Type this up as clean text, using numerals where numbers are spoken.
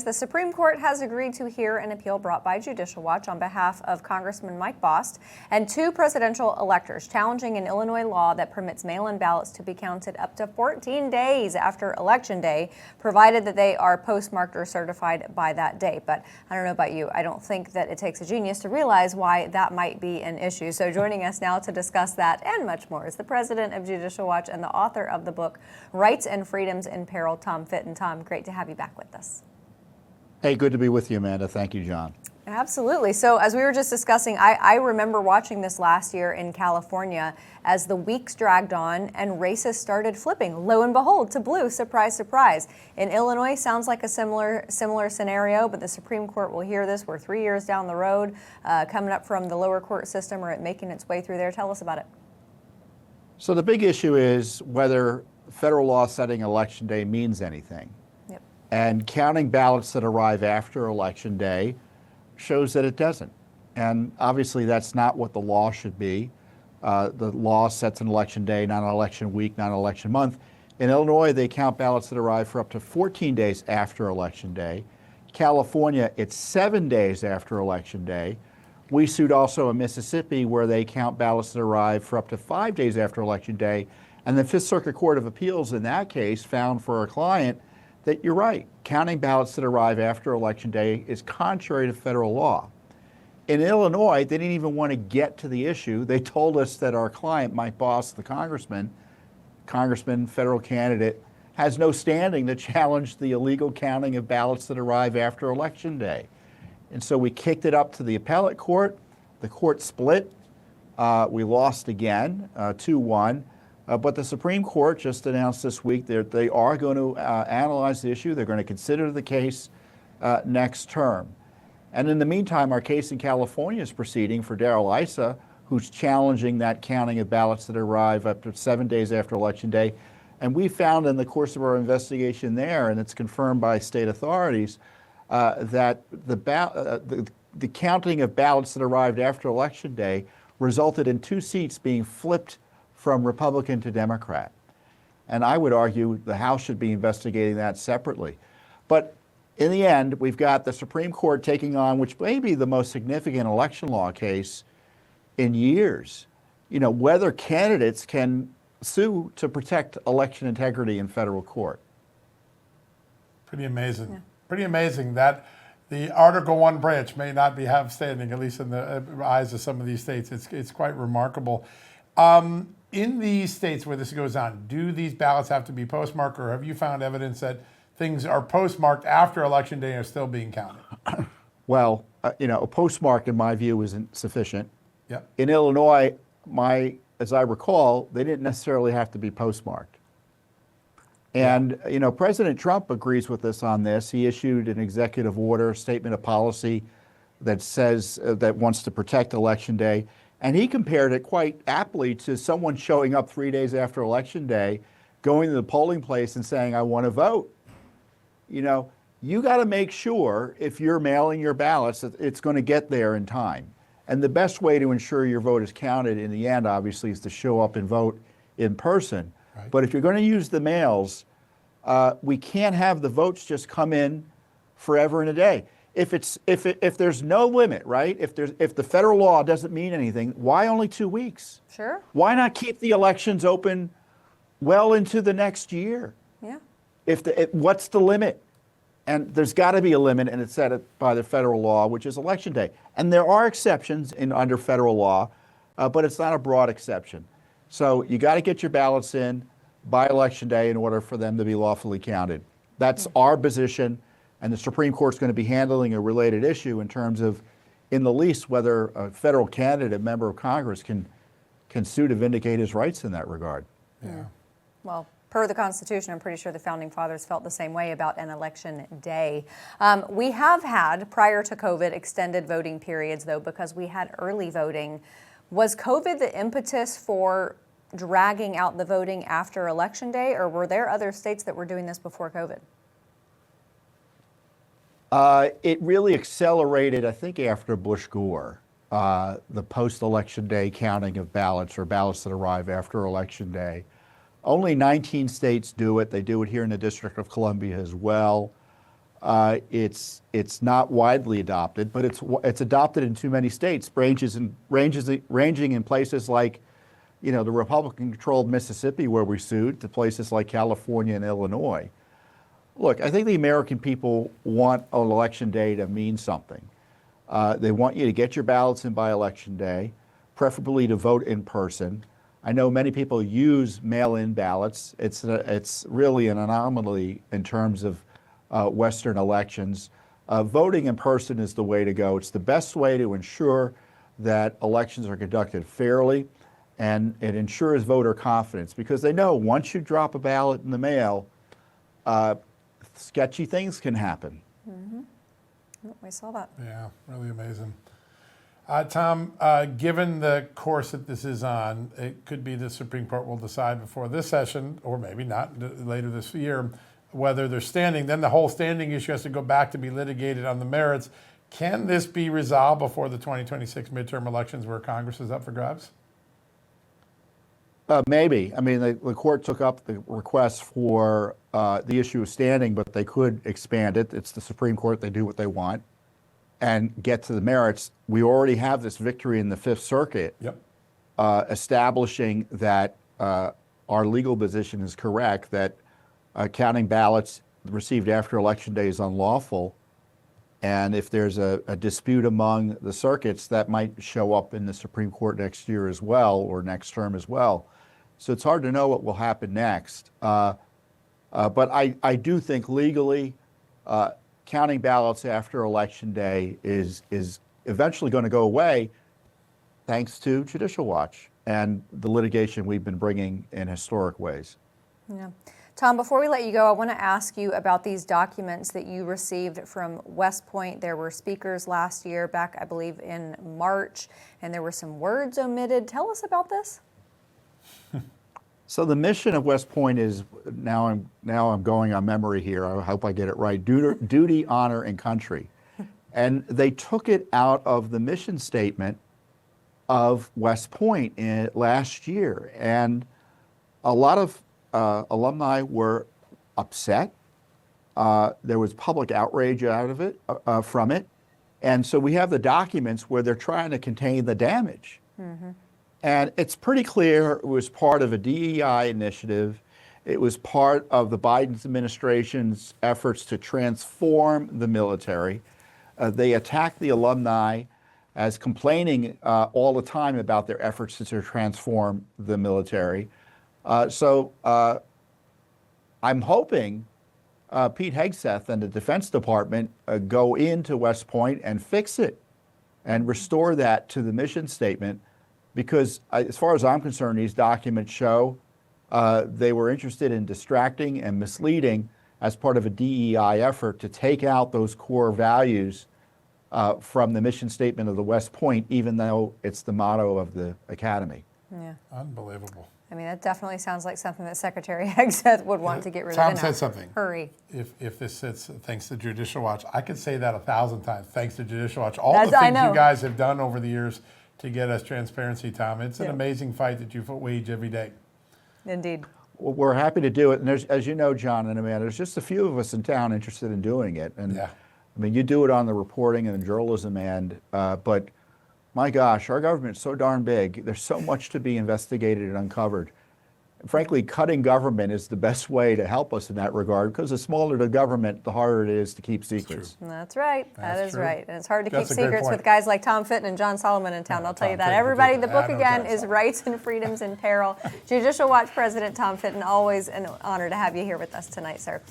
the Supreme Court has agreed to hear an appeal brought by Judicial Watch on behalf of Congressman Mike Bost and two presidential electors challenging an Illinois law that permits mail-in ballots to be counted up to 14 days after Election Day, provided that they are postmarked or certified by that date. But I don't know about you, I don't think that it takes a genius to realize why that might be an issue. So joining us now to discuss that and much more is the president of Judicial Watch and the author of the book Rights and Freedoms in Peril, Tom Fitton. Tom, great to have you back with us. Hey, good to be with you, Amanda. Thank you, John. Absolutely. So as we were just discussing, I remember watching this last year in California as the weeks dragged on and races started flipping, lo and behold, to blue. Surprise, surprise. In Illinois, sounds like a similar scenario, but the Supreme Court will hear this. We're 3 years down the road, coming up from the lower court system or it making its way through there. Tell us about it. So the big issue is whether federal law setting Election Day means anything. Yep. And counting ballots that arrive after Election Day shows that it doesn't. And obviously that's not what the law should be. The law sets an election day, not an election week, not an election month. In Illinois, they count ballots that arrive for up to 14 days after Election Day. California, it's 7 days after Election Day. We sued also in Mississippi where they count ballots that arrive for up to 5 days after Election Day. And the Fifth Circuit Court of Appeals in that case found for our client that you're right, counting ballots that arrive after Election Day is contrary to federal law. In Illinois, they didn't even want to get to the issue. They told us that our client, Mike Bost, the congressman, federal candidate, has no standing to challenge the illegal counting of ballots that arrive after Election Day. And so we kicked it up to the appellate court. The court split. We lost again, 2-1. But the Supreme Court just announced this week that they are going to analyze the issue. They're going to consider the case next term. And in the meantime, our case in California is proceeding for Darrell Issa, who's challenging that counting of ballots that arrive up to 7 days after Election Day. And we found in the course of our investigation there, and it's confirmed by state authorities, that the counting of ballots that arrived after Election Day resulted in 2 seats being flipped from Republican to Democrat. And I would argue the House should be investigating that separately. But in the end, we've got the Supreme Court taking on, which may be the most significant election law case in years, whether candidates can sue to protect election integrity in federal court. Pretty amazing. Yeah. Pretty amazing that the Article I branch may not have standing, at least in the eyes of some of these states. It's quite remarkable. In these states where this goes on, do these ballots have to be postmarked, or have you found evidence that things are postmarked after Election Day and are still being counted? Well, a postmark in my view isn't sufficient. Yep. In Illinois, as I recall, they didn't necessarily have to be postmarked. And, President Trump agrees with us on this. He issued an executive order, statement of policy that says that wants to protect Election Day. And he compared it quite aptly to someone showing up 3 days after Election Day, going to the polling place and saying, I want to vote. You got to make sure if you're mailing your ballots that it's going to get there in time. And the best way to ensure your vote is counted in the end, obviously, is to show up and vote in person. Right. But if you're going to use the mails, we can't have the votes just come in forever and a day. If there's no limit, right? If the federal law doesn't mean anything, why only 2 weeks? Sure. Why not keep the elections open well into the next year? Yeah. What's the limit? And there's got to be a limit, and it's set by the federal law, which is Election Day. And there are exceptions under federal law, but it's not a broad exception. So you got to get your ballots in by Election Day in order for them to be lawfully counted. That's our position. And the Supreme Court's going to be handling a related issue in terms of, in the least, whether a federal candidate, member of Congress, can sue to vindicate his rights in that regard. Yeah. Well, per the Constitution, I'm pretty sure the Founding Fathers felt the same way about an election day. We have had, prior to COVID, extended voting periods, though, because we had early voting. Was COVID the impetus for dragging out the voting after Election Day, or were there other states that were doing this before COVID? It really accelerated, I think, after Bush-Gore, the post-Election Day counting of ballots or ballots that arrive after Election Day. Only 19 states do it. They do it here in the District of Columbia as well. It's not widely adopted, but it's adopted in too many states, ranging in places like, the Republican-controlled Mississippi where we sued, to places like California and Illinois. Look, I think the American people want an election day to mean something. They want you to get your ballots in by election day, preferably to vote in person. I know many people use mail-in ballots. It's really an anomaly in terms of Western elections. Voting in person is the way to go. It's the best way to ensure that elections are conducted fairly, and it ensures voter confidence, because they know once you drop a ballot in the mail, sketchy things can happen. Mm-hmm. We saw that. Yeah, really amazing. Tom, given the course that this is on, it could be the Supreme Court will decide before this session, or maybe not, later this year, whether they're standing. Then the whole standing issue has to go back to be litigated on the merits. Can this be resolved before the 2026 midterm elections where Congress is up for grabs? Maybe. I mean, the court took up the request for the issue of standing, but they could expand it. It's the Supreme Court. They do what they want and get to the merits. We already have this victory in the Fifth Circuit, establishing that our legal position is correct, that counting ballots received after Election Day is unlawful. And if there's a dispute among the circuits, that might show up in the Supreme Court next year as well, or next term as well. So it's hard to know what will happen next. But I do think legally, counting ballots after Election Day is eventually going to go away, thanks to Judicial Watch and the litigation we've been bringing in historic ways. Yeah. Tom, before we let you go, I want to ask you about these documents that you received from West Point. There were speakers last year, back, I believe, in March, and there were some words omitted. Tell us about this. So the mission of West Point is, now I'm going on memory here, I hope I get it right, duty, honor, and country. And they took it out of the mission statement of West Point last year. And a lot of alumni were upset. There was public outrage out of it, from it. And so we have the documents where they're trying to contain the damage. Mm-hmm. And it's pretty clear it was part of a DEI initiative. It was part of the Biden administration's efforts to transform the military. They attacked the alumni as complaining all the time about their efforts to transform the military. So I'm hoping Pete Hegseth and the Defense Department go into West Point and fix it and restore that to the mission statement, because as far as I'm concerned, these documents show they were interested in distracting and misleading as part of a DEI effort to take out those core values from the mission statement of the West Point, even though it's the motto of the academy. Yeah. Unbelievable. I mean, that definitely sounds like something that Secretary Hegseth would want to get rid of. Tom said something. Hurry. If this sits thanks to Judicial Watch, I could say that 1,000 times. Thanks to Judicial Watch. All the things you guys have done over the years to get us transparency, Tom. It's an amazing fight that you wage every day. Indeed. Well, we're happy to do it. And there's, as you know, John and Amanda, there's just a few of us in town interested in doing it. And I mean, you do it on the reporting and the journalism end, but my gosh, our government's so darn big. There's so much to be investigated and uncovered. Frankly, cutting government is the best way to help us in that regard, because the smaller the government, the harder it is to keep secrets. That's right. That is true. right. And it's hard to That's keep a great secrets point. with guys like Tom Fitton and John Solomon in town. I'll tell you that. Fitton Everybody, the particularly. book again is Rights and Freedoms in Peril. Judicial Watch President Tom Fitton, always an honor to have you here with us tonight, sir.